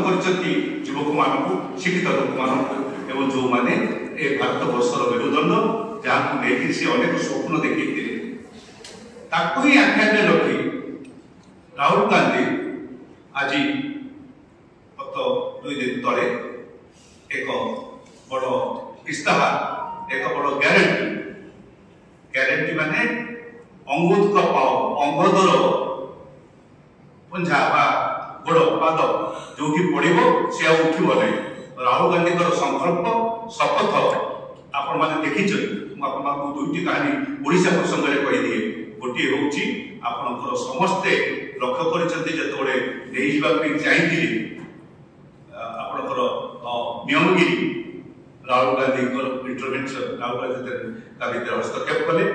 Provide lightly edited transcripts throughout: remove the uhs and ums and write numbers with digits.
करछंती युवक मानकु शिक्षित लोक मानकु एवं जो माने ए भारत वर्षर मेरुदंड जहाँ लेकिन से अनेक स्वप्न देखते ताकू ही आख्या रखी राहुल गांधी आज गत 2 दिन तले एक बड़ इस्ताहार एक बड़ ग्यारंटी माने अंगदर पंजा गोड़ पाद जो पड़ो सी उठब ना राहुल गांधी संकल्प शपथ आपण मैंने देखी आपको दुईटी कहानी ओडिशा प्रसंग में कहीदिए गोटे हूँ समस्ते लक्ष्य कर चाहिए आपणकर नियमगिरी राहुल गांधी इंटरवेंशन राहुल गांधी हस्तक्षेप कले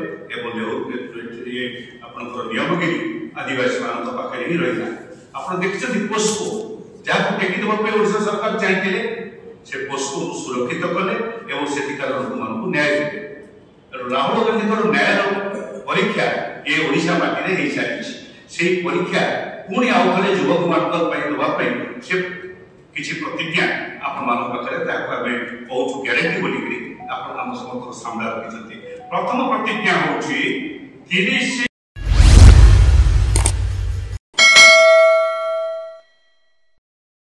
आपणकर नियमगिरी आदिवासी मान पाखे ही रही आप देखते पोस्को जहाँ टेकिदेवाई ओडिशा सरकार चाहिए से पोस्को सुरक्षित कले और सेठिकार लोक मान न्याय देते राहुल गांधी न्याय परीक्षा ये ओडिशा माटी हो सारी से परीक्षा पुणी आउ थे युवक मानी से किसी प्रतिज्ञा आपण मान पाखे कहूँ ग्यारंटी बोलिक आप समस्त सामने रखी प्रथम प्रतिज्ञा हूँ 30